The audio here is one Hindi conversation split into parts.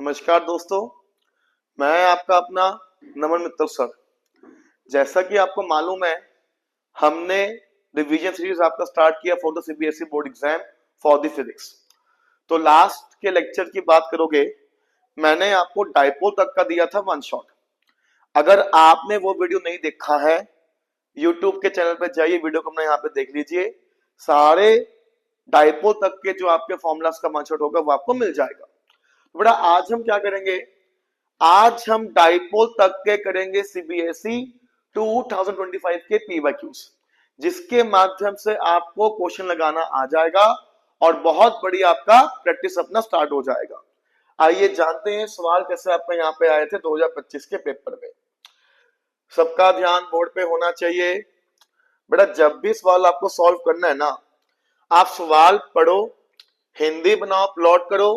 नमस्कार दोस्तों, मैं आपका अपना नमन मित्तल सर। जैसा कि आपको मालूम है, हमने रिवीजन सीरीज आपका स्टार्ट किया for the CBSE board exam for the physics. तो लास्ट के लेक्चर की बात करोगे, मैंने आपको डाइपोल तक का दिया था वन शॉट। अगर आपने वो वीडियो नहीं देखा है, यूट्यूब के चैनल पर जाइए, वीडियो को अपने यहाँ पे देख लीजिए। सारे डाइपोल तक के जो आपके फॉर्मूलास का वन शॉट होगा वो आपको मिल जाएगा। तो बेटा आज हम क्या करेंगे, आज हम डाइपोल तक के करेंगे सीबीएसई 2025 के पीवाईक्यूज, जिसके माध्यम से आपको क्वेश्चन लगाना आ जाएगा और बहुत बड़ी आपका प्रैक्टिस अपना स्टार्ट हो जाएगा। आइए जानते हैं सवाल कैसे आपके यहाँ पे आए थे 2025 के पेपर में। सबका ध्यान बोर्ड पे होना चाहिए। बेटा जब भी सवाल आपको सॉल्व करना है ना, आप सवाल पढ़ो, हिंदी बनाओ, प्लॉट करो,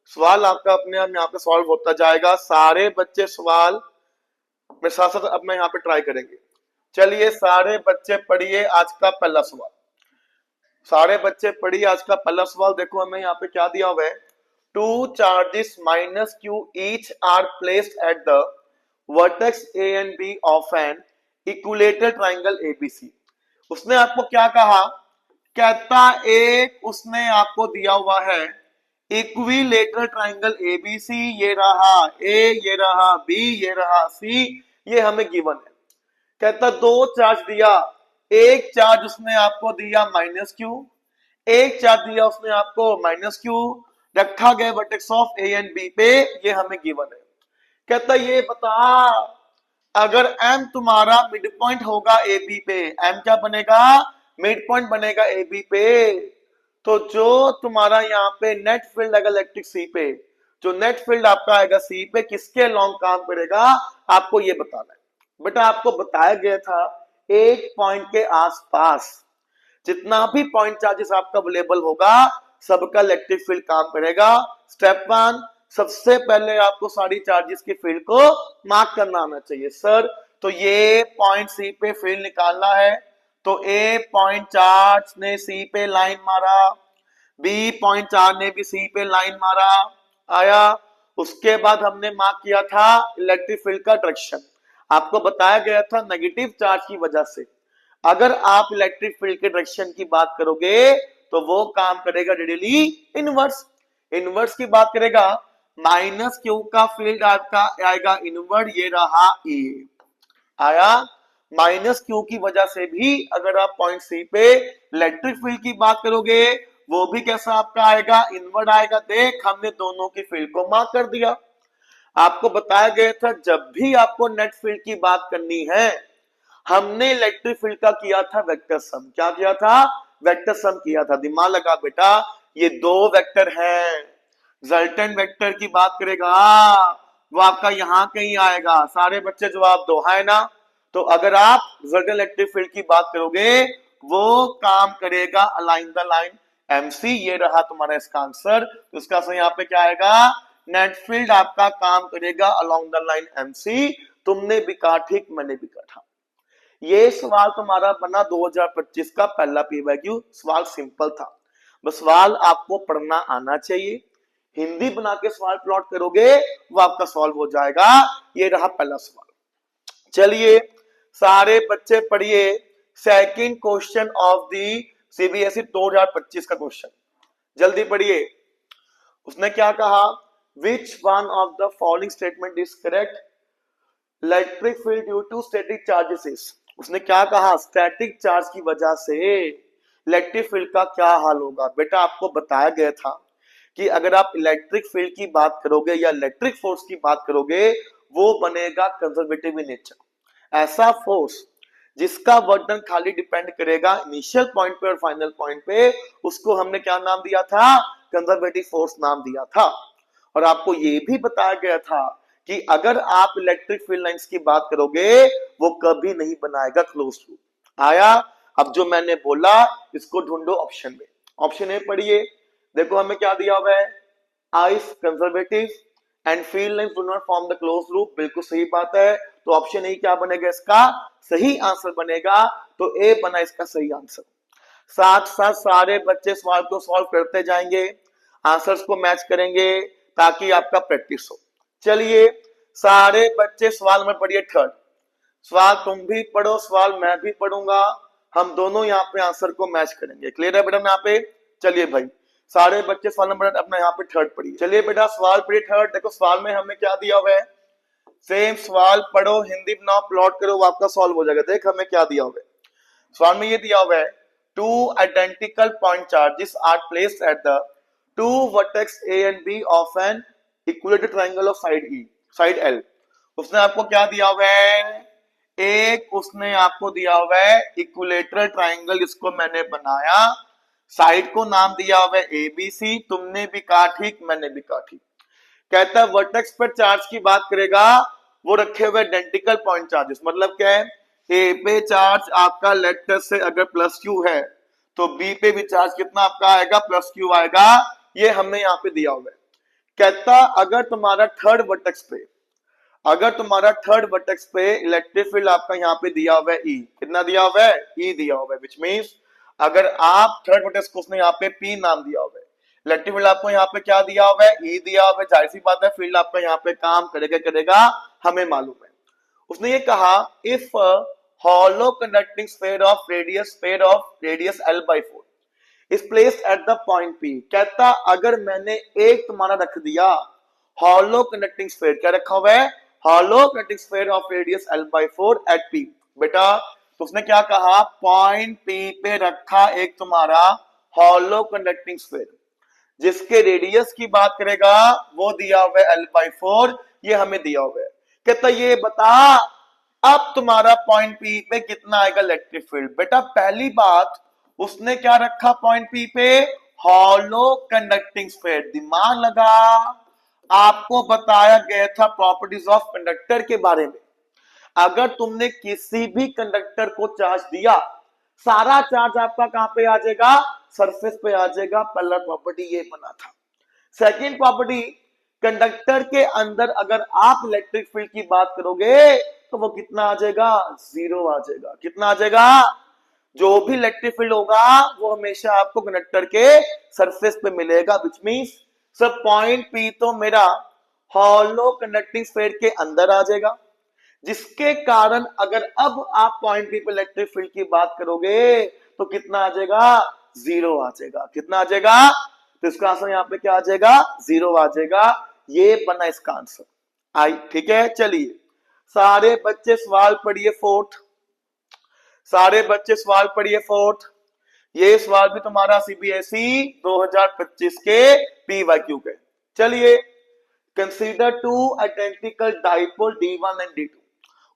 सवाल आपका अपने आप यहाँ पे सॉल्व होता जाएगा। सारे बच्चे सवाल मेरे साथ साथ अब मैं यहाँ पे ट्राई करेंगे। चलिए सारे बच्चे पढ़िए आज का पहला सवाल। सारे बच्चे पढ़िए आज का पहला सवाल। देखो हमें यहाँ पे क्या दिया हुआ है, two charges minus q each are placed at the vertex A and B of an equilateral triangle ABC. उसने आपको क्या कहा, कहता एक उसने आपको दिया हुआ है इक्विलेटरल ट्राइंगल एबीसी, ये रहा ए, ये रहा बी, ये रहा सी, ये हमें गिवन है। कहता दो चार्ज दिया, एक चार्ज उसने आपको दिया माइनस क्यू, एक चार्ज दिया उसने आपको माइनस क्यू, रखा गया vertex of A and B पे, ये हमें गिवन है। कहता ये बता, अगर m तुम्हारा मिड पॉइंट होगा ए बी पे, m क्या बनेगा, मिड पॉइंट बनेगा ए बी पे, तो जो तुम्हारा यहाँ पे नेट फील्ड आएगा इलेक्ट्रिक सी पे, जो नेट फील्ड आपका आएगा सी पे, किसके लॉन्ग काम करेगा, आपको ये बताना है। बेटा आपको बताया गया था एक पॉइंट के आसपास जितना भी पॉइंट चार्जेस आपका अवेलेबल होगा, सबका इलेक्ट्रिक फील्ड काम करेगा। स्टेप वन, सबसे पहले आपको सारी चार्जेस की फील्ड को मार्क करना आना चाहिए। सर तो ये पॉइंट सी पे फील्ड निकालना है, तो ए पॉइंट चार्ज ने सी पे लाइन मारा, बी पॉइंट चार्ज ने भी सी पे लाइन मारा, आया। उसके बाद हमने मार्क किया था इलेक्ट्रिक फील्ड का डायरेक्शन। आपको बताया गया था नेगेटिव चार्ज की वजह से अगर आप इलेक्ट्रिक फील्ड के डायरेक्शन की बात करोगे तो वो काम करेगा डायरेक्टली इनवर्स। इनवर्स की बात करेगा, माइनस क्यू का फील्ड आपका आएगा इनवर्ट, ये रहा ए, आया। माइनस क्यू की वजह से भी अगर आप पॉइंट सी पे इलेक्ट्रिक फील्ड की बात करोगे, वो भी कैसा आपका आएगा, इनवर्ट आएगा। देख हमने दोनों की फील्ड को मार्क कर दिया। आपको बताया गया था जब भी आपको नेट फील्ड की बात करनी है, हमने इलेक्ट्रिक फील्ड का किया था वेक्टर सम। क्या किया था, वेक्टर सम किया था। दिमाग लगा बेटा, ये दो वेक्टर हैं, रिजल्टेंट वेक्टर की बात करेगा वो आपका यहां कहीं आएगा। सारे बच्चे जवाब दो, है ना। तो अगर आप रिजल्टेंट इलेक्ट्रिक फील्ड की बात करोगे, वो काम करेगा अलाइन द लाइन एमसी, ये रहा तुम्हारा इसका आंसर। तो इसका सही यहाँ पे क्या आएगा, नेट फील्ड आपका काम करेगा अलोंग द लाइन एमसी। तुमने भी कहा ठीक, मैंने भी कहा। ये सवाल तुम्हारा बना 2025 का पहला पीवाईक्यू। सवाल सिंपल था, बस सवाल आपको पढ़ना आना चाहिए। हिंदी बना के सवाल प्लॉट करोगे वो आपका सॉल्व हो जाएगा। ये रहा पहला सवाल। चलिए सारे बच्चे पढ़िए second question of the CBSE 2025 का क्वेश्चन, जल्दी पढ़िए। उसने क्या कहा, which one of the following statement is correct, electric field due to static charges. उसने क्या कहा, स्टैटिक चार्ज की वजह से इलेक्ट्रिक फील्ड का क्या हाल होगा। बेटा आपको बताया गया था कि अगर आप इलेक्ट्रिक फील्ड की बात करोगे या इलेक्ट्रिक फोर्स की बात करोगे, वो बनेगा कंजर्वेटिव इन नेचर। ऐसा फोर्स जिसका वर्क डन खाली डिपेंड करेगा इनिशियल पॉइंट पे और फाइनल पॉइंट पे, उसको हमने क्या नाम दिया था, कंजर्वेटिव फोर्स नाम दिया था। और आपको ये भी बताया गया था कि अगर आप इलेक्ट्रिक फील्ड लाइंस की बात करोगे, वो कभी नहीं बनाएगा क्लोज लूप। आया। अब जो मैंने बोला इसको ढूंढो ऑप्शन में। ऑप्शन ए पढ़िए, देखो हमें क्या दिया हुआ है, ice conservative and field lines do not form the close loop. बिल्कुल सही बात है। तो ऑप्शन ए क्या बनेगा, इसका सही आंसर बनेगा। तो ए बना इसका सही आंसर। साथ साथ सारे बच्चे सवाल को सॉल्व करते जाएंगे, आंसर्स को मैच करेंगे, ताकि आपका प्रैक्टिस हो। चलिए सारे बच्चे सवाल में पढ़िए थर्ड। सवाल तुम भी पढ़ो, सवाल मैं भी पढ़ूंगा, हम दोनों यहाँ पे आंसर को मैच करेंगे। क्लियर है बेटा यहाँ पे? चलिए भाई सारे बच्चे सवाल नंबर अपना यहाँ पे थर्ड पढ़िए। चलिए बेटा सवाल पढ़िए थर्ड। देखो सवाल में हमें क्या दिया हुआ है, सेम सवाल पढ़ो, हिंदी बनाओ, प्लॉट करो, वो आपका सॉल्व हो जाएगा। देख हमें क्या दिया हुआ है सवाल में, ये दिया हुआ है two identical point charges are placed at the two vertex A and B of an equilateral triangle of side L. उसने आपको क्या दिया हुआ है, एक उसने आपको दिया हुआ है इक्विलेटरल ट्रायंगल, इसको मैंने बनाया, साइड को नाम दिया हुआ है ए बी सी, तुमने भी कहा ठीक, मैंने भी कहा ठीक। कहता है वर्टेक्स पर चार्ज की बात करेगा, वो रखे हुए आइडेंटिकल पॉइंट चार्जेस, मतलब क्या है, ए पे चार्ज आपका लेटर से अगर प्लस क्यू है तो बी पे भी चार्ज कितना आपका आएगा, प्लस क्यू आएगा। ये हमने यहाँ पे दिया हुआ है। कहता अगर तुम्हारा थर्ड वर्टेक्स पे, अगर तुम्हारा थर्ड वर्टेक्स पे इलेक्ट्रिक फील्ड आपका यहाँ पे दिया हुआ है ई, कितना दिया हुआ है, ई दिया हुआ है, विच मींस अगर आप थर्ड वर्टेक्स को उसने यहाँ पे पी नाम दिया हुआ है, इलेक्ट्रिक फील्ड आपको यहाँ पे क्या दिया हुआ है, ई दिया हुआ है, जाहिर सी बात है फील्ड आपका यहाँ पे काम करेगा, हमें मालूम है। उसने ये कहा if hollow conducting sphere of radius L by 4 is placed at the point P। कहता अगर मैंने एक तुम्हारा रख दिया hollow conducting sphere, क्या रखा हुआ है, hollow conducting sphere of radius L by 4 at P। बेटा तो उसने क्या कहा, पॉइंट P पे रखा एक तुम्हारा hollow conducting sphere, जिसके रेडियस की बात करेगा वो दिया हुआ है L by 4, ये हमें दिया हुआ है। कहता ये बता अब तुम्हारा पॉइंट पी पे कितना आएगा इलेक्ट्रिक फील्ड। बेटा पहली बात उसने क्या रखा पॉइंट पी पे, हॉलो कंडक्टिंग स्फीयर। दिमाग लगा, आपको बताया गया था प्रॉपर्टीज ऑफ कंडक्टर के बारे में। अगर तुमने किसी भी कंडक्टर को चार्ज दिया, सारा चार्ज आपका कहां पे आ जाएगा, सरफेस पे आ जाएगा। पहला प्रॉपर्टी ये बना था। सेकंड प्रॉपर्टी, कंडक्टर के अंदर अगर आप इलेक्ट्रिक फील्ड की बात करोगे तो वो कितना आ जाएगा, जीरो आ जाएगा। कितना आ जाएगा, जो भी इलेक्ट्रिक फील्ड होगा वो हमेशा आपको कंडक्टर के सरफेस पे मिलेगा, विच मींस सब पॉइंट पी तो मेरा हॉलो कंडक्टिंग स्फीयर के अंदर आ जाएगा, जिसके कारण अगर अब आप पॉइंट पी पे इलेक्ट्रिक फील्ड की बात करोगे तो कितना आ जाएगा, जीरो आ जाएगा। कितना आ जाएगा, तो इसका आंसर यहाँ पे क्या आ जाएगा, जीरो आ जाएगा। ये बना इसका आंसर। आई ठीक है। चलिए सारे बच्चे सवाल पढ़िए फोर्थ, सारे बच्चे सवाल पढ़िए फोर्थ। ये सवाल भी तुम्हारा सीबीएसई 2025 के पीवाईक्यू के। चलिए consider two identical dipole D1 and D2।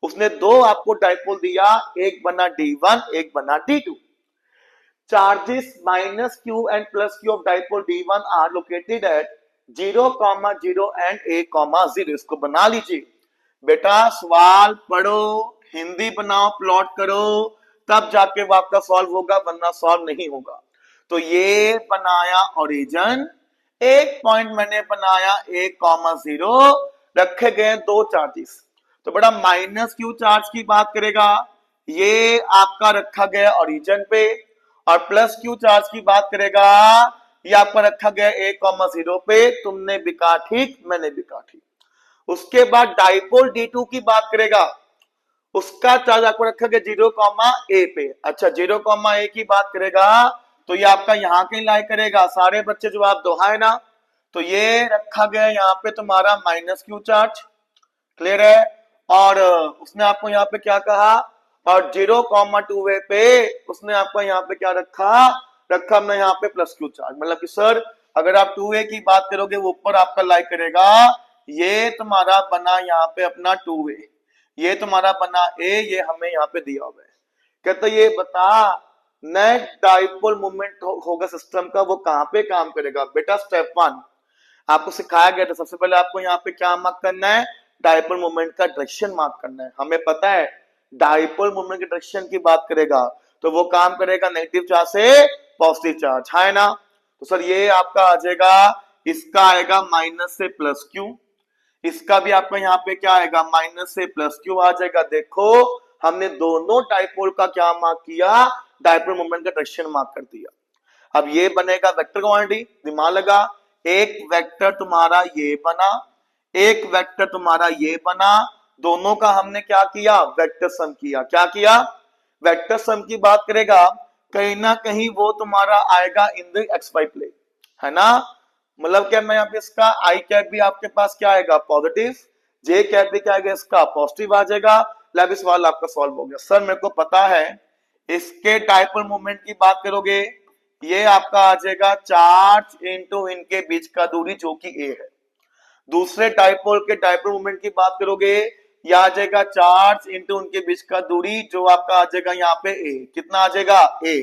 उसने दो आपको डाइपोल दिया, एक बना D1 एक बना D2। Charges minus q and plus q of dipole D1 are located at 0,0 and A,0। इसको बना लीजिए बेटा, सवाल पढ़ो, हिंदी बनाओ, प्लॉट करो, तब जाके वो आपका सॉल्व होगा, वरना सॉल्व नहीं होगा। तो ये बनाया ओरिजिन, एक पॉइंट मैंने बनाया A,0, रखे गए दो चार्जेस। तो बेटा माइनस क्यू चार्ज की बात करेगा, ये आपका रखा गया ओरिजिन पे, और प्लस क्यू चार्ज की बात करेगा, ये आपका रखा गया A,0 पे। तुमने भी कहा ठीक, मैंने भी कहा ठीक। उसके बाद डाइपोल D2 की बात करेगा, उसका चार्ज आपको रखा गया 0,A पे। अच्छा 0,A की बात करेगा तो ये आपका यहाँ कहीं लाई करेगा। सारे बच्चे जवाब दो हां ना। तो ये रखा गया यहाँ पे तुम्हारा माइनस क्यू चार्ज, क्लियर है। और उसने आपको यहाँ पे क्या कहा, और 0,2A पे उसने आपको यहाँ पे क्या रखा, हमने यहाँ पे प्लस क्यू चार्ज। मतलब कि सर अगर आप 2A की बात करोगे वो ऊपर आपका लाई करेगा, ये तुम्हारा बना यहाँ पे अपना 2A, ये तुम्हारा बना A, ये हमें यहाँ पे दिया हुआ है। कहता ये बता नेट डाइपोल मोमेंट होगा सिस्टम का, वो कहां पे काम करेगा। बेटा स्टेप 1 आपको सिखाया गया था, सबसे पहले आपको यहाँ पे क्या मार्क करना है, डाइपोल मोमेंट का डायरेक्शन मार्क करना है। हमें पता है डाइपोल मोमेंट की डायरेक्शन की बात करेगा तो वो काम करेगा नेगेटिव चार्ज से पॉजिटिव चार्ज, है ना। तो सर ये आपका आ जाएगा, इसका आएगा माइनस से प्लस क्यू, इसका भी आपका यहाँ पे क्या आएगा, माइनस से प्लस क्यू आ जाएगा। देखो हमने दोनों डाइपोल का क्या मार्क किया, डाइपोल मोमेंट का डायरेक्शन मार्क कर दिया। अब ये बनेगा वेक्टर क्वांटिटी, दिमाग लगा, एक वेक्टर तुम्हारा ये बना, एक वेक्टर तुम्हारा ये बना, दोनों का हमने क्या किया, वेक्टर सम किया। क्या किया, वेक्टर सम की बात करेगा, कहीं ना कहीं वो तुम्हारा आएगा in the X Y plane, है ना। मतलब क्या, मैं यहाँ पे इसका आई कैप भी आपके पास क्या आएगा, पॉजिटिव, जे कैप भी क्या आएगा इसका पॉजिटिव आ जाएगा। अब सवाल आपका सॉल्व हो गया। सर मेरे को पता है इसके डाइपोल मोमेंट की बात करोगे, ये आपका आ जाएगा चार्ज इनटू इनके बीच का दूरी जो कि ए है। दूसरे डाइपोल के डाइपोल मोमेंट की बात करोगे, यह आ जाएगा चार्ज इनटू उनके बीच का दूरी जो आपका आ जाएगा यहाँ पे ए। कितना आ जाएगा, ए।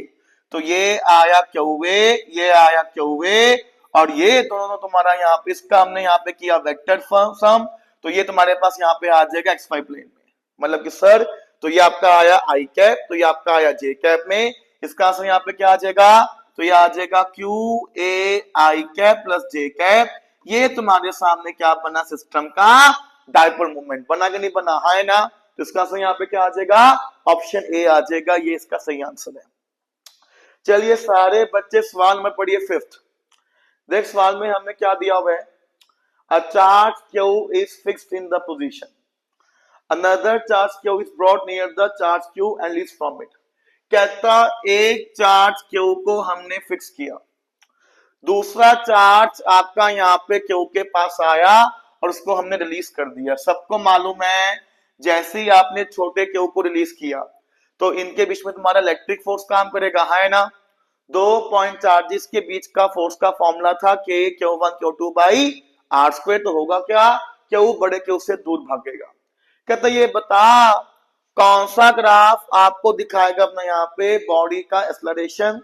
तो ये आया क्यू ए, ये आया क्यू ए, और ये दोनों तुम्हारा यहाँ पे, इसका हमने यहाँ पे किया वेक्टर सम, तो ये तुम्हारे पास यहाँ पे आ जाएगा एक्स वाई प्लेन में। मतलब कि सर, तो ये आपका आया आई कैप, तो ये आपका आया जे कैप में, इसका आंसर यहाँ पे क्या आ जाएगा, तो ये आ जाएगा Q A I cap plus J cap. ये तुम्हारे सामने क्या बना, सिस्टम का डाइपोल मोमेंट बना कि नहीं बना, है ना। तो इसका आंसर यहाँ पे क्या आ जाएगा, ऑप्शन ए आ जाएगा, ये इसका सही आंसर है। चलिए सारे बच्चे सवाल में पढ़िए फिफ्थ। देख सवाल में हमें क्या दिया हुआ है, a charge Q is fixed in the position, another charge q is brought near the charge q and leaves from it। कहता एक चार्ज q को हमने फिक्स किया, दूसरा चार्ज आपका यहाँ पे क्यू के पास आया और उसको हमने रिलीज कर दिया। सबको मालूम है जैसे ही आपने छोटे क्यू को रिलीज किया तो इनके बीच में तुम्हारा इलेक्ट्रिक फोर्स काम करेगा, है ना। दो पॉइंट चार्जेस के बीच का फोर्स का फॉर्मूला था k q one q two by r square. तो होगा क्या, क्यू बड़े क्यू से दूर भागेगा। कहता ये बता कौन सा ग्राफ आपको दिखाएगा अपना यहाँ पे बॉडी का acceleration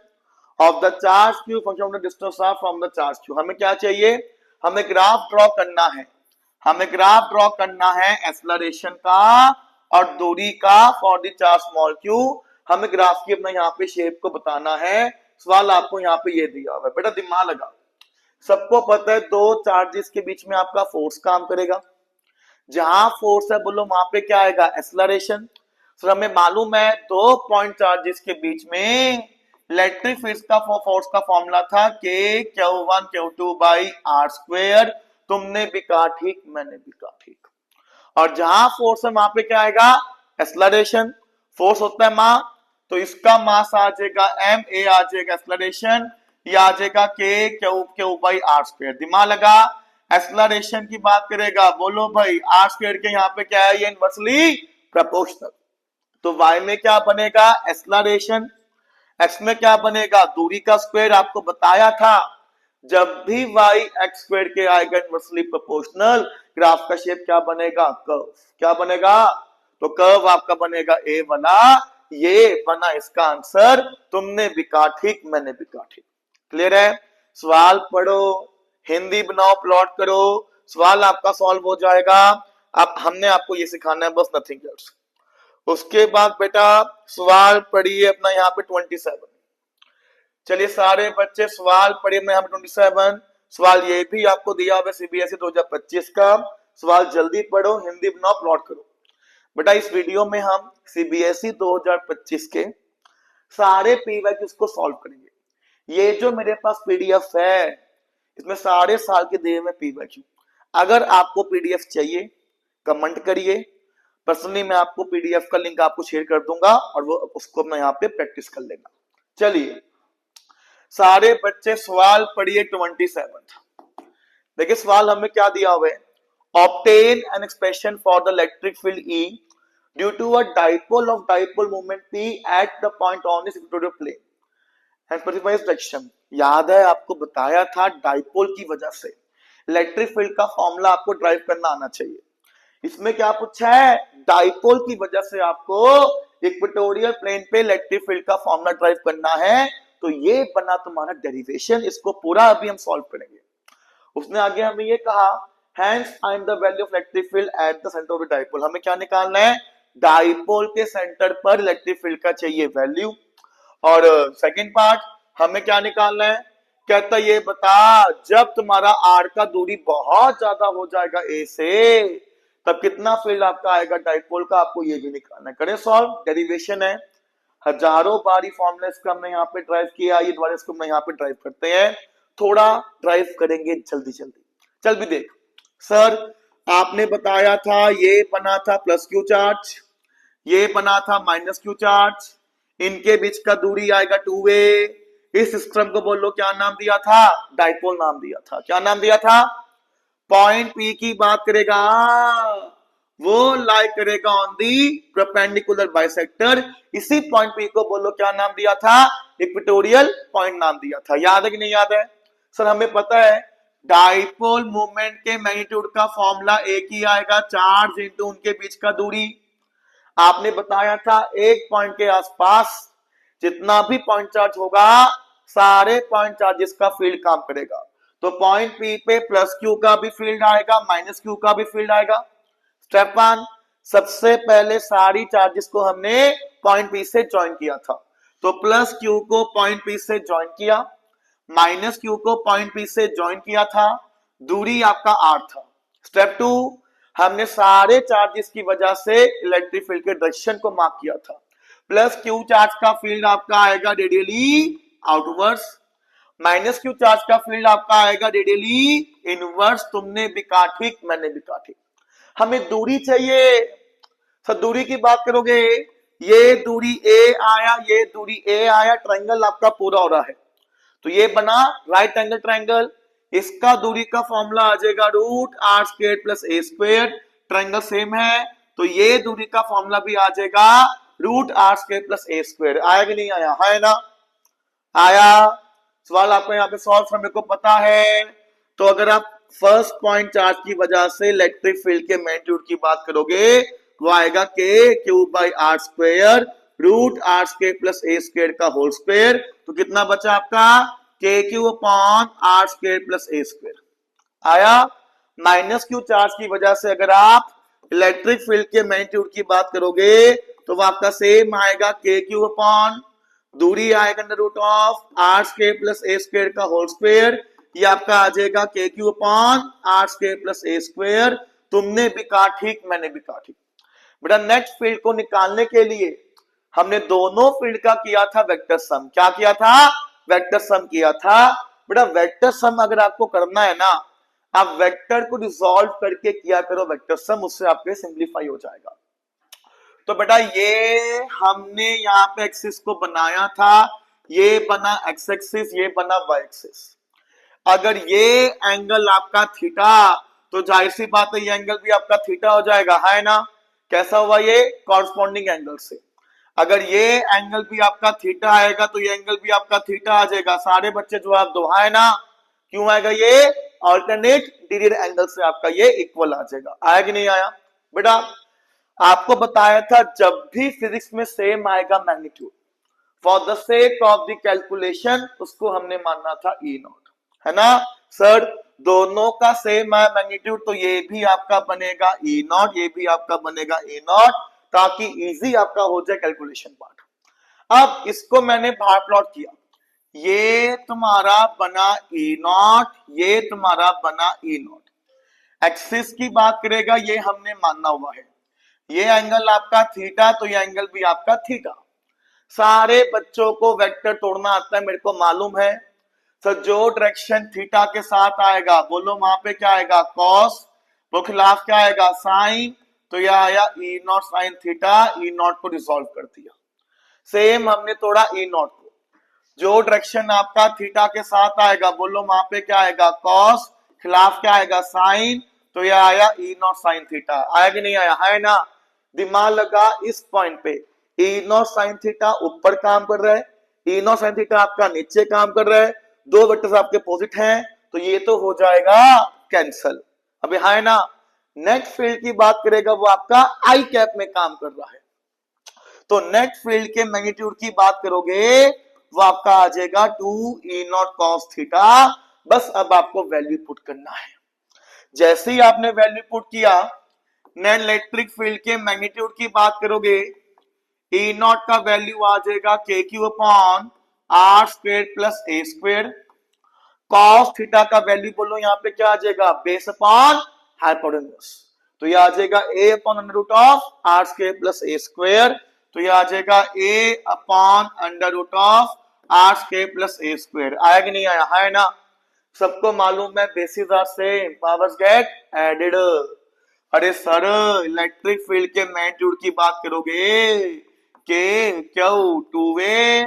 of the charge Q function of the distance from the charge Q. हमें क्या चाहिए, हमें ग्राफ ड्रॉ करना है, हमें ग्राफ ड्रॉ करना है एक्सेलरेशन का और दूरी का for the charge small Q. हमें ग्राफ की अपना यहाँ पे शेप को बताना है। सवाल आपको यहाँ पे ये दिया हुआ है, बेटा दिमाग लगा। सबको पता है दो चार्जेस के बीच में आपका फोर्स काम करेगा, जहां फोर्स है बोलो वहां पे क्या आएगा, एक्सेलरेशन। सर हमें मालूम है दो पॉइंट चार्जेस के बीच में इलेक्ट्रिक फील्ड का फोर्स का फॉर्मूला था k q one q two by r square. तुमने भी कहा ठीक, मैंने भी कहा ठीक। और जहां फोर्स है वहां पे क्या आएगा, एक्सेलरेशन। फोर्स होता है मास, तो इसका मास आ जाएगा एम, ए आ जाएगा एक्सेलरेशन, ये आ जाएगा के q q by r square. दिमाग लगा। एक्सेलरेशन की बात करेगा, बोलो भाई आर स्क्वायर के यहाँ पे क्या है, ये इनवर्सली प्रोपोर्शनल। तो y में क्या बनेगा, एक्सेलरेशन, x में क्या बनेगा, दूरी का स्क्वायर। आपको बताया था जब भी y x स्क्वायर के आएगा इनवर्सली प्रोपोर्शनल, ग्राफ का शेप क्या बनेगा, कर्व। क्या बनेगा, तो कर्व आपका बनेगा ए वाला। ये बना इसका आंसर। तुमने भी कहा ठीक, मैंने भी कहा ठीक। क्लियर है। सवाल पढ़ो, हिंदी बनाओ, प्लॉट करो, सवाल आपका सॉल्व हो जाएगा। अब हमने आपको ये सिखाना है बस, नथिंग एल्स। उसके बाद बेटा सवाल पढ़िए अपना यहाँ पे 27। चलिए सारे बच्चे सवाल पढ़िए अपना यहाँ पे 27। सवाल ये भी आपको दिया हुआ सीबीएसई 2025 का। सवाल जल्दी पढ़ो, हिंदी बनाओ, प्लॉट करो। बेटा इस वीडियो में हम सीबीएसई 2025 के सारे पीवाईक्यूज को सॉल्व करेंगे। ये जो मेरे पास पीडीएफ है इसमें सारे साल के दिए हुए पीवाईक्यू। अगर आपको पीडीएफ चाहिए कमेंट करिए, पर्सनली मैं आपको पीडीएफ का लिंक आपको शेयर कर दूंगा और वो उसको मैं यहाँ पे प्रैक्टिस कर लेना। चलिए सारे बच्चे सवाल पढ़िए 27। देखिए सवाल हमें क्या दिया हुआ है, obtain an expression for the electric field E due to a dipole of dipole moment P at the point on this equatorial plane and specify its direction. याद है आपको बताया था डाइपोल की वजह से इलेक्ट्रिक फील्ड का फॉर्मूला आपको ड्राइव करना आना चाहिए। इसमें क्या पूछा है, डाइपोल की वजह से आपको इक्वेटोरियल प्लेन पे इलेक्ट्रिक फील्ड का फॉर्मूला ड्राइव करना है। तो ये बना तुम्हारा डेरिवेशन, इसको पूरा अभी हम सॉल्व करेंगे। उसने आगे हमें ये कहा, hence find the value of electric field at the center of the dipole। हमें क्या निकालना है, डाइपोल के सेंटर पर इलेक्ट्रिक फील्ड का चाहिए वैल्यू। और सेकंड पार्ट हमें क्या निकालना है, कहता ये बता जब तुम्हारा आर का दूरी बहुत ज्यादा हो जाएगा ए से, तब कितना फील्ड आपका आएगा डाइपोल का, आपको ये भी निकालना है। करें सॉल्व, डेरिवेशन है, हजारों बारी फॉर्मूला इसका हमने यहाँ पे ड्राइव किया, ये द्वारा इसको मैं यहाँ पे ड्राइव करते हैं। थोड़ा ड्राइव करेंगे जल्दी जल्दी। चल भी देख सर, आपने बताया था ये बना था प्लस क्यू चार्ज, ये बना था माइनस क्यू चार्ज, इनके बीच का दूरी आएगा 2a। इस सिस्टम को बोलो क्या नाम दिया था? डाइपोल नाम दिया था। क्या नाम दिया था? पॉइंट पी की बात करेगा, वो लाई करेगा ऑन दी परपेंडिकुलर बाइसेक्टर। इसी पॉइंट पी को बोलो क्या नाम दिया था? इक्वेटोरियल पॉइंट नाम दिया था। याद है कि नहीं याद है? सर हमें पता है डाइपोल मोमेंट के मैग्नीट्यूड का फॉर्मूला एक ही आएगा, चार्ज इंटू उनके बीच का दूरी। आपने बताया था एक पॉइंट के आसपास जितना भी पॉइंट चार्ज होगा सारे पॉइंट चार्जेस का फील्ड काम करेगा। तो पॉइंट पी पे प्लस क्यू का भी फील्ड आएगा, माइनस क्यू का भी फील्ड आएगा। स्टेप 1, सबसे पहले सारी चार्जेस को हमने पॉइंट पी से ज्वाइन किया था। तो प्लस क्यू को पॉइंट पी से ज्वाइन किया, माइनस क्यू को पॉइंट पी से ज्वाइन किया था, दूरी आपका आर था। स्टेप 2, हमने सारे चार्जेस की वजह से इलेक्ट्रिक फील्ड के डायरेक्शन को मार्क किया था। प्लस क्यू चार्ज का फील्ड आपका आएगा radially outwards, minus q charge का फील्ड आपका आएगा रेडियली इनवर्स। तुमने भी कहा ठीक, मैंने भी कहा ठीक। हमें दूरी चाहिए। सर दूरी की बात करोगे, ये दूरी ए आया, ये दूरी ए आया, ट्रायंगल आपका पूरा हो रहा है। तो ये बना राइट एंगल ट्रायंगल, इसका दूरी का फॉर्मूला आ जाएगा रूट आर स्क्वायर प्लस ए स्क्वायर। ट्रायंगल सेम है तो ये दूरी का फॉर्मूला भी आ जाएगा रूट आर स्क्वायर प्लस ए स्क्वायर। आया कि नहीं आया? है ना? आया। सवाल आपको यहाँ पे सॉल्व करने को पता है। तो अगर आप फर्स्ट पॉइंट चार्ज की वजह से इलेक्ट्रिक फील्ड के मैग्नीट्यूड की बात करोगे वो आएगा k cube by r square root r square plus A square का होल स्क्वायर। तो कितना बचा आपका? K Q upon are square plus A square. आया। माइनस क्यू चार्ज की वजह से अगर आप इलेक्ट्रिक फील्ड के मैग्नीट्यूड की बात करोगे तो वो आपका सेम आएगा के क्यू अपॉन दूरी आएगा under root of are square plus A square का होल स्क्वायर। ये आपका आ जाएगा के Q upon are square plus A square. तुमने भी कहा ठीक, मैंने भी कहा ठीक। बेटा नेट फील्ड को निकालने के लिए हमने दोनों फील्ड का किया था वेक्टर सम। क्या किया था? वेक्टर सम किया था। बेटा वेक्टर सम अगर आपको करना है ना, आप वेक्टर को रिजॉल्व करके किया करो वेक्टर सम, उससे आपके सिंप्लीफाई हो जाएगा। तो बेटा ये हमने यहाँ पे एक्सिस को बनाया था, ये बना एक्स एक्सिस, ये बना वाई एक्सिस। अगर ये एंगल आपका थीटा तो जाहिर सी बात है ये एंगल भी आपका थीटा हो जाएगा, है ना? कैसा हुआ? ये कॉरस्पॉन्डिंग एंगल से। अगर ये एंगल भी आपका थीटा आएगा तो ये एंगल भी आपका थीटा आ जाएगा। सारे बच्चे जवाब दो, है ना? क्यों आएगा? ये ऑल्टरनेट इंटीरियर एंगल से आपका ये इक्वल आ जाएगा। आया कि नहीं आया? बेटा आपको बताया था जब भी फिजिक्स में सेम आएगा magnitude, for the sake of the calculation उसको हमने मानना था ई नॉट, है ना? सर दोनों का सेम है मैग्नीट्यूड तो ये भी आपका बनेगा ई नॉट, ये भी आपका बनेगा ई नॉट, ताकि इजी आपका हो जाए कैलकुलेशन पार्ट। अब इसको मैंने बाहर प्लॉट किया, ये तुम्हारा बना ई नॉट, ये तुम्हारा बना ई नॉट। एक्सिस की बात करेगा ये हमने मानना हुआ है, ये एंगल आपका थीटा तो ये एंगल भी आपका थीटा। सारे बच्चों को वेक्टर तोड़ना आता है, मेरे को मालूम है। तो जो डायरेक्शन थीटा के साथ आएगा बोलो वहां पे क्या आएगा? कॉस। वो खिलाफ क्या आएगा? साइन। तो यह आया E naught sine theta. E naught को रिजॉल्व कर दिया। सेम हमने तोड़ा ई नॉट को, जो डायरेक्शन आपका थीटा के साथ आएगा बोलो वहां पे क्या आएगा? कॉस। खिलाफ क्या आएगा? साइन। तो यह आया ई नॉट साइन थीटा। आया कि नहीं आया? है ना? दिमाग लगा इस पॉइंट पे, ई नॉट साइन थीटा ऊपर काम कर रहा है, ई नॉट साइन थीटा आपका नीचे काम कर रहा है, दो वेक्टर्स आपके अपोजिट हैं तो ये तो हो जाएगा कैंसल। अभी है ना? नेट फील्ड की बात करेगा वो आपका आई कैप में काम कर रहा है, तो नेट फील्ड के मैग्नीट्यूड की बात करोगे वो आपका आ जाएगा 2 ई नॉट कॉस थीटा। बस अब आपको वैल्यू पुट करना है। जैसे ही आपने वैल्यू पुट किया, नेट इलेक्ट्रिक फील्ड के मैग्नीट्यूड की बात करोगे, ई नॉट का वैल्यू आ जाएगा के Q upon are square plus A square. Cos theta का वैल्यू बोलो यहाँ पे क्या आ जाएगा? Base upon hypotenuse. तो ये आ जाएगा A upon under root of are square plus A square. तो ये आ जाएगा A upon under root of are square plus A square. आया कि नहीं आया? है ना? सबको मालूम है bases are same, powers get added. अरे सर इलेक्ट्रिक फील्ड के मैग्नीट्यूड की बात करोगे के क्यू टू वे,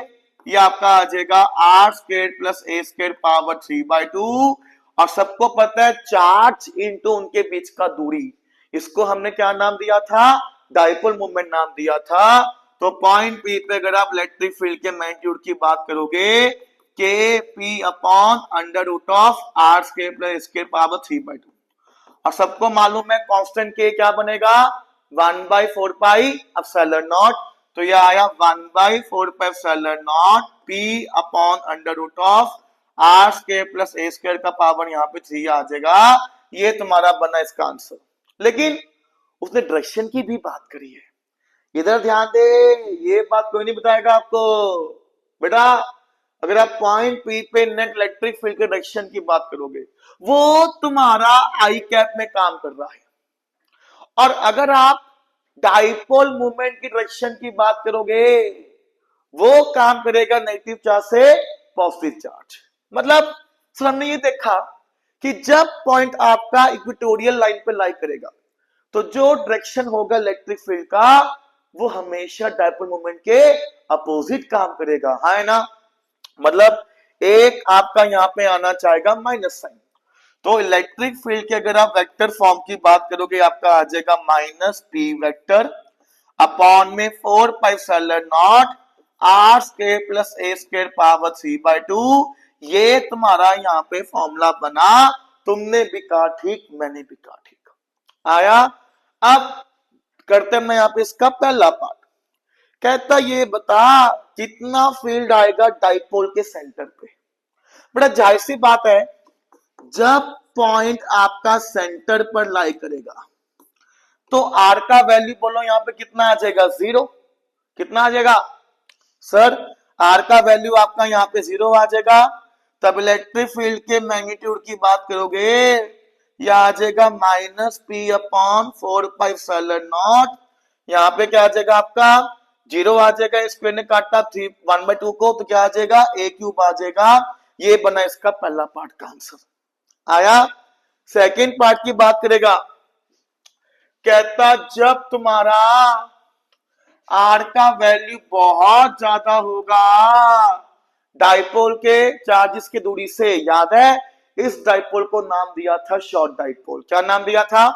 ये आपका आ जाएगा आर स्क्वायर प्लस ए स्क्वायर पावर 3/2। और सबको पता है चार्ज इनटू उनके बीच का दूरी, इसको हमने क्या नाम दिया था, डाइपोल मोमेंट नाम दिया था। तो पॉइंट पी पे अगर आप इलेक्ट्रिक फील्ड के मैग्नीट्यूड की बात करोगे k p upon under root of are square plus square power 3/2। और सबको मालूम है कांस्टेंट के क्या बनेगा 1/4 पाई एप्सिलॉन नॉट। तो ये आया 1/4 pi epsilon naught p upon under root of are square plus A square का पावर यहाँ पे 3 आ जाएगा। ये तुम्हारा बना इसका आंसर। लेकिन उसने डायरेक्शन की भी बात करी है, इधर ध्यान दे, ये बात कोई नहीं बताएगा आपको बेटा। अगर आप पॉइंट पी पे नेट इलेक्ट्रिक फील्ड के डायरेक्शन की बात करोगे, वो तुम्हारा आई कैप में काम कर रहा है। और अगर आप डाइपोल मूवमेंट की डायरेक्शन की बात करोगे, वो काम करेगा नेगेटिव चार्ज से पॉजिटिव चार्ज। मतलब सर हमने ये देखा कि जब पॉइंट आपका इक्वेटोरियल लाइन पे लाई करेगा, तो जो डायरेक्शन होगा इलेक्ट्रिक फील्ड का वो हमेशा डाइपोल मोमेंट के अपोजिट काम करेगा, है ना। मतलब एक आपका यहां पे आना चाहेगा माइनस साइन। तो इलेक्ट्रिक फील्ड के अगर आप वेक्टर फॉर्म की बात करोगे, आपका आ जाएगा माइनस पी वेक्टर अपॉन में 4 pi epsilon naught r square plus ए स्क्वायर पावर 3/2। ये तुम्हारा यहाँ पे फॉर्मूला बना, तुमने भी कहा ठीक, मैंने भी कहा ठीक, आया। अब करते मैं यहाँ पे इसका पहला पार्ट। कहता ये बता कितना फील्ड आएगा डाइपोल के सेंटर पे। बड़ा जाहिर सी बात है, जब पॉइंट आपका सेंटर पर लाई करेगा तो आर का वैल्यू बोलो यहां पे कितना आ जाएगा 0। कितना आ जाएगा सर, आर का वैल्यू आपका यहां पे 0 आ जाएगा। तब इलेक्ट्रिक फील्ड के मैग्नीट्यूड की बात करोगे, यह आ जाएगा minus P upon 4 pi epsilon not. यहां पे क्या आ जाएगा आपका 0 आ जाएगा, स्क्वायर ने काटा 1/2 को, तो क्या आ जाएगा a क्यूब आ जाएगा। ये बना इसका पहला पार्ट का आंसर। आया। सेकंड पार्ट की बात करेगा, कहता जब तुम्हारा आर का वैल्यू बहुत ज्यादा होगा डाइपोल के चार्जेस की दूरी से, याद है इस डाइपोल को नाम दिया था शॉर्ट डाइपोल। क्या नाम दिया था,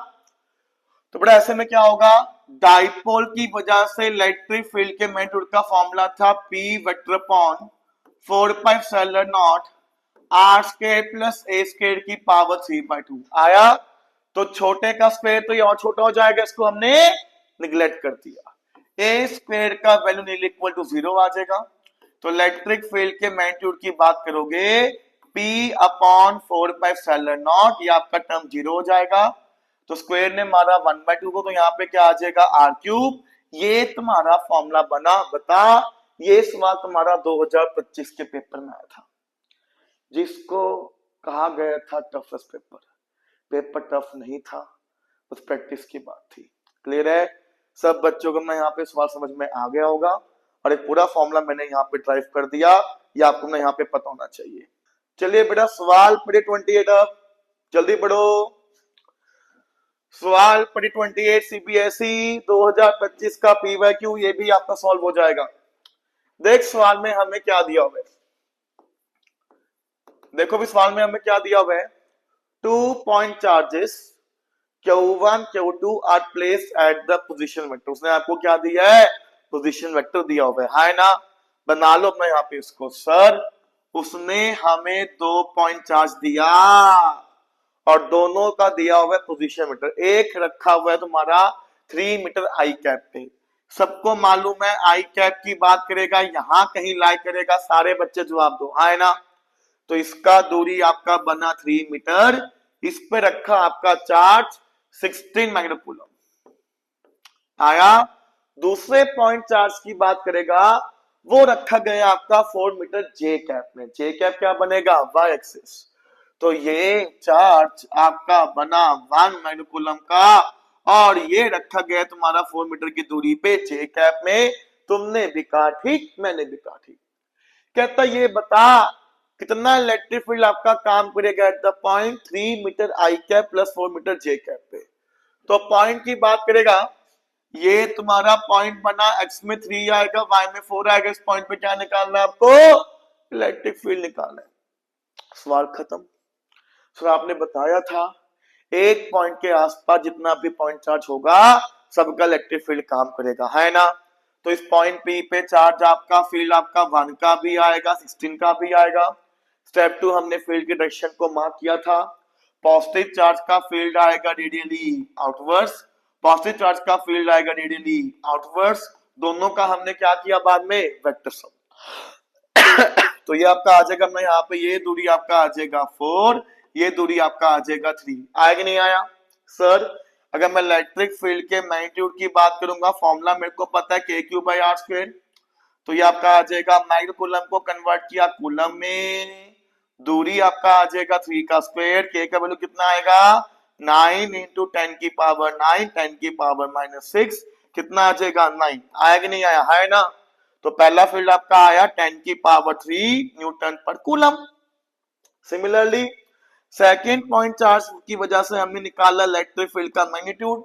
तो बड़ा ऐसे में क्या होगा, डाइपोल की वजह से इलेक्ट्रिक फील्ड के मैग्नीट्यूड का फॉर्मूला था p vector upon 4 pi epsilon naught r square plus ए स्क्वायर की पावर 3/2। आया। तो छोटे का स्क्वायर तो ये और छोटा हो जाएगा, इसको हमने निगलेक्ट कर दिया। ए स्क्वायर का वैल्यू नील इक्वल टू 0 आ जाएगा। तो इलेक्ट्रिक फील्ड के मैग्नीट्यूड की बात करोगे P upon 4 pi epsilon not, ये आपका टर्म 0 हो जाएगा। तो स्क्वायर ने मारा 1/2 को, तो यहाँ पे क्या आ जाएगा आर क्यूब। ये तुम्हारा फॉर्मूला बना। बता, ये सवाल तुम्हारा 2025 के पेपर में आया था, जिसको कहा गया था टफेस्ट पेपर। पेपर टफ नहीं था, बस प्रैक्टिस की बात थी। क्लियर है सब बच्चों को, मैं यहाँ पे सवाल समझ में आ गया होगा, और एक पूरा फॉर्मूला मैंने यहाँ पे ड्राइव कर दिया, ये आपको ना यहाँ पे पता होना चाहिए। चलिए बेटा सवाल पढ़े 28, अब जल्दी पढ़ो। सवाल पढ़े 28 सीबीएसई 2025 का पीवाईक्यू, ये भी आपका सॉल्व हो जाएगा। देख सवाल में हमें क्या दिया हुआ है, देखो भी सवाल में हमें क्या दिया हुआ है। 2 point charges Q1 Q2 are placed at the position vector. उसने आपको क्या दिया है, पोजीशन वेक्टर दिया हुआ है ना। बना लो मैं यहाँ पे इसको। सर उसने हमें 2 पॉइंट चार्ज दिया और दोनों का दिया हुआ है पोजीशन वेक्टर। एक रखा हुआ है तुम्हारा 3 मीटर आई कैप पे। सबको मालूम है आई कैप की बात करेगा यहां कहीं लाई करेगा, सारे बच्चे जवाब दो, है ना। तो इसका दूरी आपका बना 3 मीटर, इस पे रखा आपका चार्ज 16 माइक्रोकूलम। आया। दूसरे पॉइंट चार्ज की बात करेगा, वो रखा गया आपका 4 मीटर जे कैप में। जे कैप क्या बनेगा वाई एक्सिस। तो ये चार्ज आपका बना 1 माइक्रोकूलम का, और ये रखा गया तुम्हारा 4 मीटर की दूरी पे जे कैप में। तुमने भी कहा ठीक, मैंने भी कहा ठीक। कहता ये बता कितना इलेक्ट्रिक फील्ड आपका काम करेगा at the point 3 meter i cap plus 4 meter j cap पे। तो पॉइंट की बात करेगा, ये तुम्हारा पॉइंट बना, x में 3 आएगा, y में 4 आएगा, इस पॉइंट पे क्या निकालना है आपको, इलेक्ट्रिक फील्ड निकालना है। सवाल खत्म। सर आपने बताया था एक पॉइंट के आसपास जितना भी पॉइंट चार्ज होगा सबका इलेक्ट्रिक फील्ड काम करेगा, है ना। तो इस पॉइंट पी पे चार्ज आपका फील्ड आपका 1 का भी आएगा, 16 का भी आएगा। स्टेप 2 हमने फील्ड की डायरेक्शन को मार्क किया था। पॉजिटिव चार्ज का फील्ड आएगा रेडियली आउटवर्ड्स, पॉजिटिव चार्ज का फील्ड आएगा रेडियली आउटवर्ड्स। दोनों का हमने क्या किया बाद में, वेक्टर सम। तो ये आपका आ जाएगा, मैं यहाँ पे ये दूरी आपका आ जाएगा 4, ये दूरी आपका आ जाएगा 3। आया कि नहीं आया सर। अगर मैं इलेक्ट्रिक फील्ड के मैग्नीट्यूड की बात करूंगा, फॉर्मूला मेरे को पता है k3/r²। तो ये आपका आ जाएगा, माइक्रो कूलम को कन्वर्ट किया कूलम में, दूरी आपका आ जाएगा 3 का स्क्वायर, k का वैल्यू कितना आएगा 9 इंटू 10 की पावर 9, 10 की पावर -6, कितना आ जाएगा 9। आया कि नहीं आया, है ना। तो पहला फील्ड आपका आया 10 की पावर 3 न्यूटन पर coulomb. Similarly second point charge की वजह से हमने निकाला इलेक्ट्रिक फील्ड का मैग्नीट्यूड।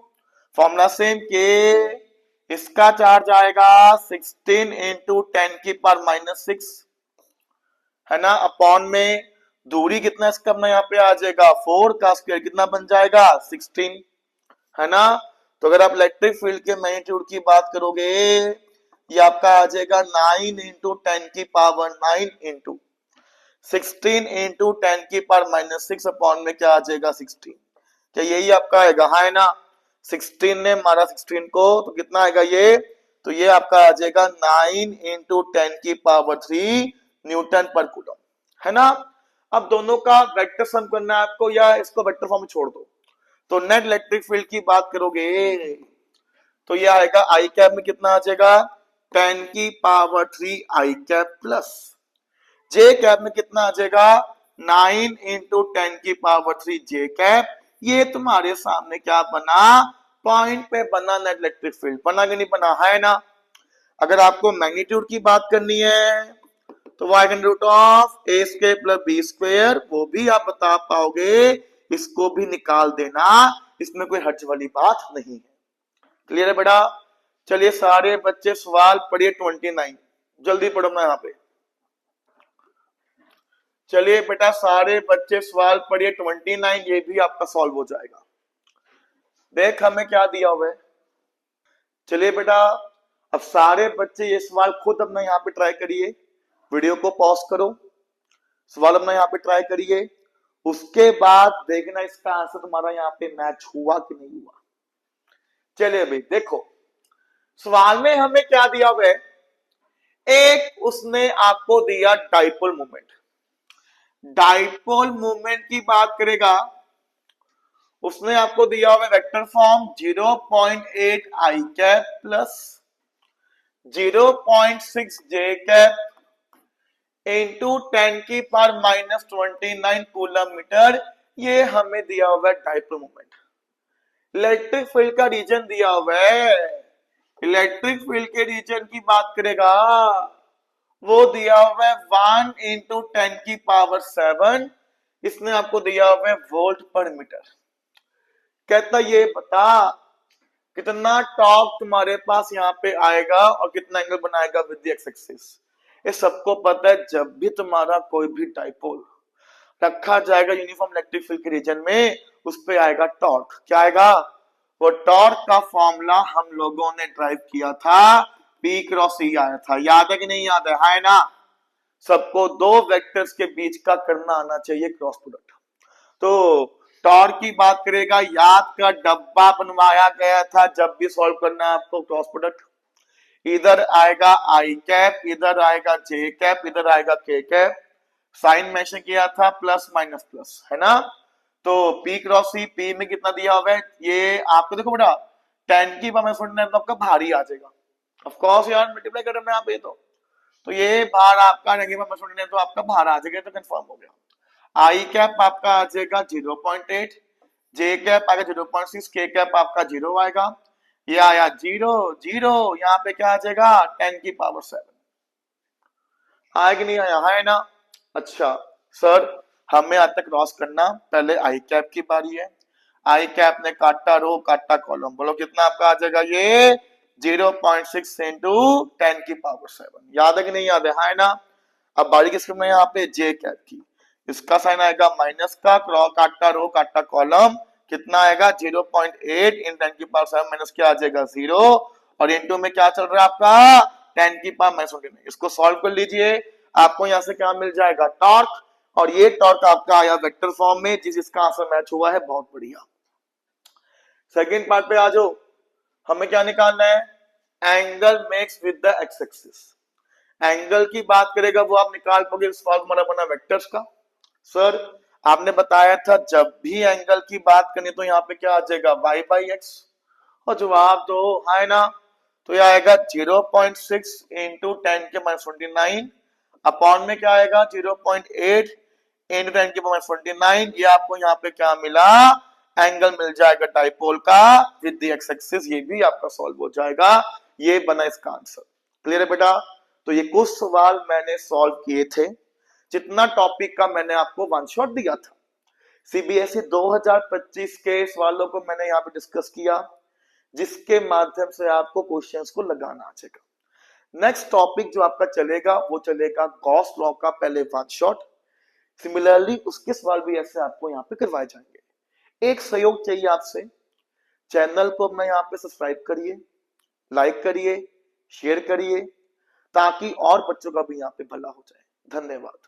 फॉर्मूला सेम, के इसका चार्ज आएगा 16 इंटू 10 की पावर -6, है ना, अपॉन में दूरी कितना इसका अपना यहाँ पे आ जाएगा 4 का स्क्वायर, कितना बन जाएगा 16, है ना। तो अगर आप इलेक्ट्रिक फील्ड के मैग्नीट्यूड की बात करोगे, ये आपका आ जाएगा 9 इंटू 10 की पावर 9 इंटू 16 इंटू 10 की पावर -6 अपॉन में क्या आ जाएगा 16। क्या यही आपका आएगा, है ना। 16 ने मारा 16 को तो कितना आएगा ये, तो ये आपका आ जाएगा 9 इंटू 10 की पावर 3 न्यूटन पर कूलम, है ना। अब दोनों का वेक्टर सम करना है आपको, या इसको वेक्टर फॉर्म में छोड़ दो। तो नेट इलेक्ट्रिक फील्ड की बात करोगे तो ये आएगा आई कैप में कितना आ जाएगा 10 की पावर 3 आई कैप प्लस जे कैप में कितना आ जाएगा 9 इंटू 10 की पावर 3 जे कैप। ये तुम्हारे सामने क्या बना, पॉइंट पे बना नेट इलेक्ट्रिक फील्ड, बना कि नहीं बना, है ना। अगर आपको मैग्नीट्यूड की बात करनी है तो y root of a square plus b square, वो भी आप बता पाओगे, इसको भी निकाल देना, इसमें कोई हर्ज वाली बात नहीं है। क्लियर है बेटा। चलिए सारे बच्चे सवाल पढ़िए 29, जल्दी पढ़ो ना यहाँ पे। चलिए बेटा सारे बच्चे सवाल पढ़िए 29, ये भी आपका सॉल्व हो जाएगा। देख हमें क्या दिया हुआ है। चलिए बेटा अब सारे बच्चे ये सवाल खुद अपना यहाँ पे ट्राई करिए, वीडियो को पॉज करो, सवाल अपना यहाँ पे ट्राई करिए, उसके बाद देखना इसका आंसर तुम्हारा यहाँ पे मैच हुआ कि नहीं हुआ। चलिए भाई देखो सवाल में हमें क्या दिया हुआ है, एक उसने आपको दिया डाइपोल मोमेंट। डाइपोल मोमेंट की बात करेगा, उसने आपको दिया हुआ वेक्टर फॉर्म 0.8 आई कैप प्लस 0.6 जे कैप इंटू 10 की पावर -29 कूलम मीटर। ये हमें दिया हुआ है डाइपोल मोमेंट। इलेक्ट्रिक फील्ड का रीजन दिया हुआ है, इलेक्ट्रिक फील्ड के रीजन की बात करेगा, वो दिया हुआ है 1 इंटू 10 की पावर 7, इसने आपको दिया हुआ है वोल्ट पर मीटर। कहता ये बता कितना टॉर्क तुम्हारे पास यहाँ पे आएगा और कितना एंगल बनाएगा विद द एक्स एक्सिस। ये सबको पता है, जब भी तुम्हारा कोई भी डाइपोल रखा जाएगा यूनिफॉर्म इलेक्ट्रिक फील्ड के रीजन में, उस पे आएगा टॉर्क। क्या आएगा, वो टॉर्क का फॉर्मूला हम लोगों ने ड्राइव किया था, P क्रॉस E आया था, याद है कि नहीं याद है ना। सबको दो वेक्टर्स के बीच का करना आना चाहिए क्रॉस प्रोडक्ट। तो टॉर्क की बात करेगा, याद का डब्बा बनवाया गया था, जब भी सॉल्व करना है आपको क्रॉस प्रोडक्ट, इधर आएगा आई कैप, इधर आएगा जे कैप, इधर आएगा के कैप, साइन मेंशन किया था प्लस माइनस प्लस, है ना। तो P क्रॉस C, P में कितना दिया हुआ है, ये आपको देखो बेटा 10 की पावर -29 तो आपका भारी आ जाएगा, ऑफ कोर्स यार मल्टीप्लाई कर रहे हैं आप, ये तो ये बाहर आपका नेगेटिव -29 तो आपका बाहर आ जाएगा, तो कंफर्म हो गया। आई कैप आपका आ जाएगा 0.8, जे कैप आएगा 0.6, के कैप आपका 0 आएगा, ये आया 0 0, यहाँ पे क्या आ जाएगा 10 की पावर 7। आया कि नहीं आया, है ना। अच्छा सर, हमें आज तक क्रॉस करना, पहले आई कैप की बारी है। आई कैप ने काटा रो काटा कॉलम, बोलो कितना आपका आ जाएगा ये 0.6 इंटू 10⁻7। याद है कि नहीं याद है? हाँ है ना। अब बारी किसकी में यहाँ पे जे कैप की, इसका साइन आएगा माइनस का, क्रॉस काटा रो काटा कॉलम, कितना आएगा 0.8 इन 10⁻7 माइनस क्या आ जाएगा 0, और इंटू में क्या चल रहा है आपका 10⁻29। इसको सॉल्व कर लीजिए, आपको यहां से क्या मिल जाएगा टॉर्क, और ये टॉर्क आपका आया वेक्टर फॉर्म में, जिसका आंसर मैच हुआ है। बहुत बढ़िया। सेकेंड पार्ट पे आ जाओ, हमें क्या निकालना है, angle makes with the x axis. Angle की बात करेगा वो आप निकाल पाओगे इस फॉर्मूला बना वेक्टर्स का। सर आपने बताया था जब भी एंगल की बात करनी तो यहाँ पे क्या आ जाएगा y/x, और जवाब दो है ना, तो यह आएगा 0.6 इंटू 10⁻29 अपॉन में क्या आएगा 0.8 इंटू 10⁻29। ये आपको यहाँ पे क्या मिला, एंगल मिल जाएगा डाइपोल का विद द एक्स एक्सिस। ये भी आपका सॉल्व हो जाएगा, ये बना इसका आंसर। क्लियर है बेटा? तो ये कुछ सवाल मैंने सॉल्व किए थे, जितना टॉपिक का मैंने आपको वन शॉट दिया था। सीबीएसई 2025 के सवालों को मैंने यहाँ पे डिस्कस किया, जिसके माध्यम से आपको क्वेश्चंस को लगाना आ जाएगा। नेक्स्ट टॉपिक जो आपका चलेगा वो चलेगा गॉस लॉ का पहले वन शॉट। सिमिलरली उसके सवाल भी ऐसे आपको यहाँ पे करवाए जाएंगे। एक सहयोग चाहिए आपसे, चैनल को अपना यहाँ पे सब्सक्राइब करिए, लाइक करिए, शेयर करिए, ताकि और बच्चों का भी यहाँ पे भला हो जाए। धन्यवाद।